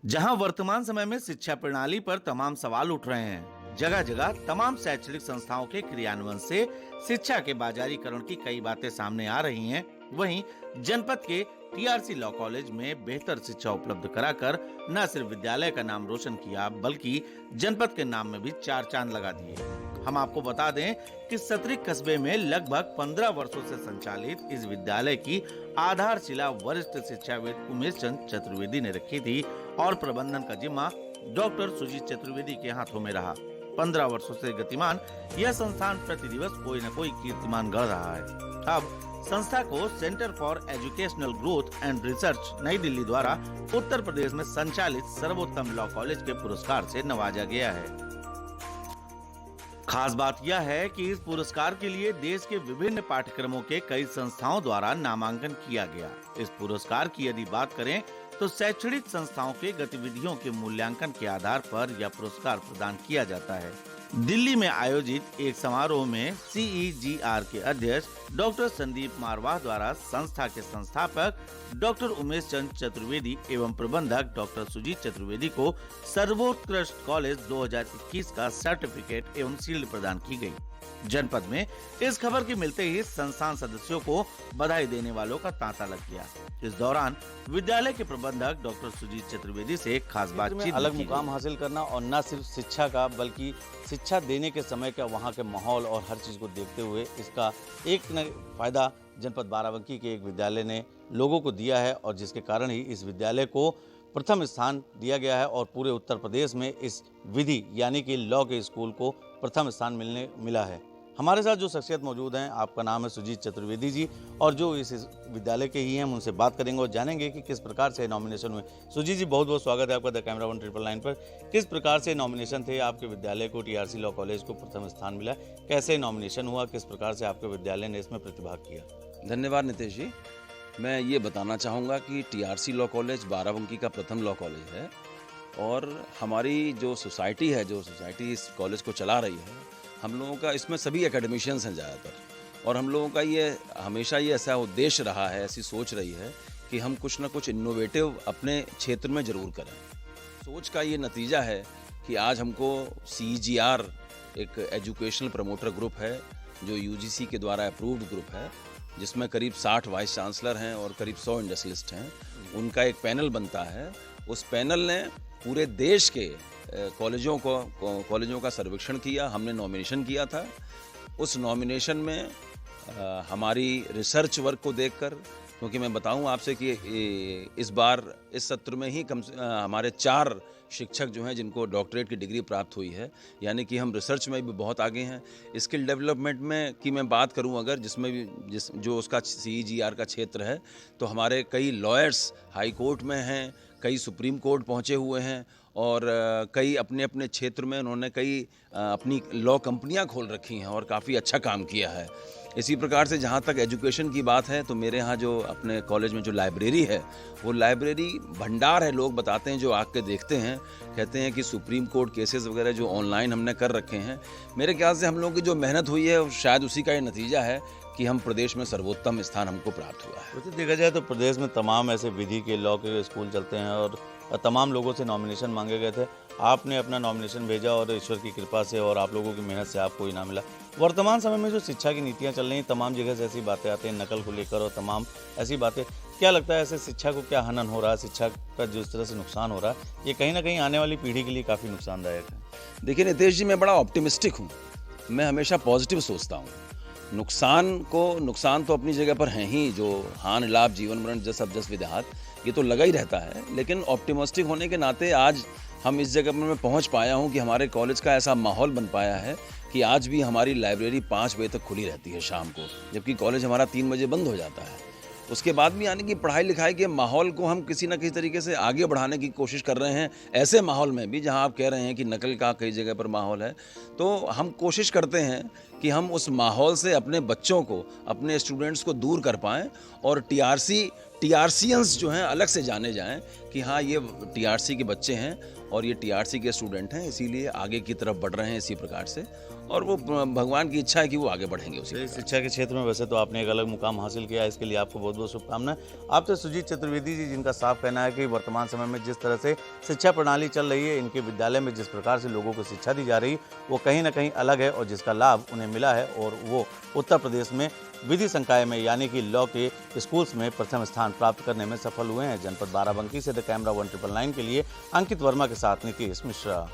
जहां वर्तमान समय में शिक्षा प्रणाली पर तमाम सवाल उठ रहे हैं, जगह जगह तमाम शैक्षणिक संस्थाओं के क्रियान्वयन से शिक्षा के बाजारीकरण की कई बातें सामने आ रही हैं। वहीं जनपद के टीआरसी लॉ कॉलेज में बेहतर शिक्षा उपलब्ध कराकर न सिर्फ विद्यालय का नाम रोशन किया, बल्कि जनपद के नाम में भी चार चांद लगा दिए। हम आपको बता दें कि सतरिक कस्बे में लगभग 15 वर्षों से संचालित इस विद्यालय की आधारशिला वरिष्ठ शिक्षाविद उमेश चंद चतुर्वेदी ने रखी थी और प्रबंधन का जिम्मा डॉक्टर सुजीत चतुर्वेदी के हाथों में रहा। 15 वर्षों से गतिमान यह संस्थान प्रतिदिवस कोई न कोई कीर्तिमान गढ़ रहा है। अब संस्था को centre for educational growth and research नई दिल्ली द्वारा उत्तर प्रदेश में संचालित सर्वोत्तम लॉ कॉलेज के पुरस्कार से नवाजा गया है। खास बात यह है कि इस पुरस्कार के लिए देश के विभिन्न पाठ्यक्रमों के कई संस्थाओं द्वारा नामांकन किया गया। इस पुरस्कार की यदि बात करें तो शैक्षणिक संस्थाओं के गतिविधियों के मूल्यांकन के आधार पर यह पुरस्कार प्रदान किया जाता है। दिल्ली में आयोजित एक समारोह में सीईजीआर के अध्यक्ष डॉक्टर संदीप मारवाह द्वारा संस्था के संस्थापक डॉक्टर उमेश चंद चतुर्वेदी एवं प्रबंधक डॉक्टर सुजीत चतुर्वेदी को सर्वोत्कृष्ट कॉलेज 2021 का सर्टिफिकेट एवं शील्ड प्रदान की गई। जनपद में इस खबर के मिलते ही संस्थान सदस्यों को बधाई देने वालों का तांता लग गया। इस दौरान विद्यालय के प्रबंधक डॉक्टर सुजीत चतुर्वेदी से खास बातचीत अलग मुकाम हासिल करना और न सिर्फ शिक्षा का बल्कि शिक्षा देने के समय का वहाँ के माहौल और हर चीज़ को देखते हुए इसका एक न फायदा जनपद बाराबंकी के एक विद्यालय ने लोगों को दिया है और जिसके कारण ही इस विद्यालय को प्रथम स्थान दिया गया है और पूरे उत्तर प्रदेश में इस विधि यानी कि लॉ के स्कूल को प्रथम स्थान मिला है। हमारे साथ जो शख्सियत मौजूद हैं, आपका नाम है सुजीत चतुर्वेदी जी और जो इस विद्यालय के ही हैं, हम उनसे बात करेंगे और जानेंगे कि किस प्रकार से नॉमिनेशन हुए। सुजीत जी, बहुत बहुत स्वागत है आपका द कैमरा 199 पर। किस प्रकार से नॉमिनेशन थे आपके विद्यालय को, टीआरसी लॉ कॉलेज को प्रथम स्थान मिला, कैसे नॉमिनेशन हुआ, किस प्रकार से आपके विद्यालय ने इसमें प्रतिभाग किया? धन्यवाद नितेश जी। मैं ये बताना चाहूँगा कि टीआरसी लॉ कॉलेज बाराबंकी का प्रथम लॉ कॉलेज है और हमारी जो सोसाइटी है, जो सोसाइटी इस कॉलेज को चला रही है, हम लोगों का इसमें सभी एकेडमिशियंस हैं ज़्यादातर और हम लोगों का ये हमेशा ये ऐसा उद्देश्य रहा है, ऐसी सोच रही है कि हम कुछ ना कुछ इनोवेटिव अपने क्षेत्र में ज़रूर करें। सोच का ये नतीजा है कि आज हमको सीईजीआर एक एजुकेशनल प्रमोटर ग्रुप है जो यूजीसी के द्वारा अप्रूव्ड ग्रुप है, जिसमें करीब 60 वाइस चांसलर हैं और करीब 100 इंडस्ट्रियलिस्ट हैं। उनका एक पैनल बनता है। उस पैनल ने पूरे देश के कॉलेजों का सर्वेक्षण किया। हमने नॉमिनेशन किया था। उस नॉमिनेशन में हमारी रिसर्च वर्क को देखकर, क्योंकि मैं बताऊं आपसे कि इस बार इस सत्र में ही हमारे 4 शिक्षक जो हैं जिनको डॉक्टरेट की डिग्री प्राप्त हुई है, यानी कि हम रिसर्च में भी बहुत आगे हैं। स्किल डेवलपमेंट में की मैं बात करूं अगर, जिसमें भी जो उसका सीईजीआर का क्षेत्र है, तो हमारे कई लॉयर्स हाई कोर्ट में हैं, कई सुप्रीम कोर्ट पहुंचे हुए हैं और कई अपने अपने क्षेत्र में उन्होंने कई अपनी लॉ कंपनियां खोल रखी हैं और काफ़ी अच्छा काम किया है। इसी प्रकार से जहाँ तक एजुकेशन की बात है, तो मेरे यहाँ जो अपने कॉलेज में जो लाइब्रेरी है, वो लाइब्रेरी भंडार है। लोग बताते हैं जो आके देखते हैं, कहते हैं कि सुप्रीम कोर्ट केसेस वगैरह जो ऑनलाइन हमने कर रखे हैं, मेरे ख्याल से हम लोगों की जो मेहनत हुई है शायद उसी का ये नतीजा है कि हम प्रदेश में सर्वोत्तम स्थान हमको प्राप्त हुआ है। वैसे देखा जाए तो प्रदेश में तमाम ऐसे विधि के लॉ के स्कूल चलते हैं और तमाम लोगों से नॉमिनेशन मांगे गए थे। आपने अपना नॉमिनेशन भेजा और ईश्वर की कृपा से और आप लोगों की मेहनत से आपको इनाम मिला। वर्तमान समय में जो शिक्षा की नीतियां चल रही हैं, तमाम जगह से ऐसी बातें आती हैं नकल को लेकर और तमाम ऐसी बातें, क्या लगता है ऐसे शिक्षा को क्या हनन हो रहा है, शिक्षा का जिस तरह से नुकसान हो रहा है, ये कहीं ना कहीं आने वाली पीढ़ी के लिए काफ़ी नुकसानदायक है? देखिए नितेश जी, मैं बड़ा ऑप्टिमिस्टिक हूँ। मैं हमेशा पॉजिटिव सोचता हूँ। नुकसान तो अपनी जगह पर हैं ही, जो हानि लाभ जीवन मरण जस अब जस विधात, ये तो लगा ही रहता है। लेकिन ऑप्टिमिस्टिक होने के नाते आज हम इस जगह पर मैं पहुंच पाया हूं कि हमारे कॉलेज का ऐसा माहौल बन पाया है कि आज भी हमारी लाइब्रेरी 5 बजे तक खुली रहती है शाम को, जबकि कॉलेज हमारा 3 बजे बंद हो जाता है। उसके बाद भी यानी कि पढ़ाई लिखाई के माहौल को हम किसी न किसी तरीके से आगे बढ़ाने की कोशिश कर रहे हैं। ऐसे माहौल में भी जहां आप कह रहे हैं कि नकल का कई जगह पर माहौल है, तो हम कोशिश करते हैं कि हम उस माहौल से अपने बच्चों को, अपने स्टूडेंट्स को दूर कर पाएँ और टीआरसीएंस जो हैं अलग से जाने जाएँ कि हाँ, ये टीआरसी के बच्चे हैं और ये टीआरसी के स्टूडेंट हैं, इसीलिए आगे की तरफ बढ़ रहे हैं इसी प्रकार से, और वो भगवान की इच्छा है कि वो आगे बढ़ेंगे उसी चलिए, प्रकार। शिक्षा के क्षेत्र में वैसे तो आपने एक अलग मुकाम हासिल किया है, इसके लिए आपको बहुत बहुत शुभकामनाएं। आपसे सुजीत चतुर्वेदी जी, जिनका साफ कहना है कि वर्तमान समय में जिस तरह से शिक्षा प्रणाली चल रही है, इनके विद्यालय में जिस प्रकार से लोगों को शिक्षा दी जा रही है, वो कहीं ना कहीं अलग है और जिसका लाभ उन्हें मिला है, और वो उत्तर प्रदेश में विधि संकाय में यानी कि लॉ के स्कूल्स में प्रथम स्थान प्राप्त करने में सफल हुए हैं। जनपद बाराबंकी से द कैमरा 1999 के लिए अंकित वर्मा के साथ नीतीश मिश्रा।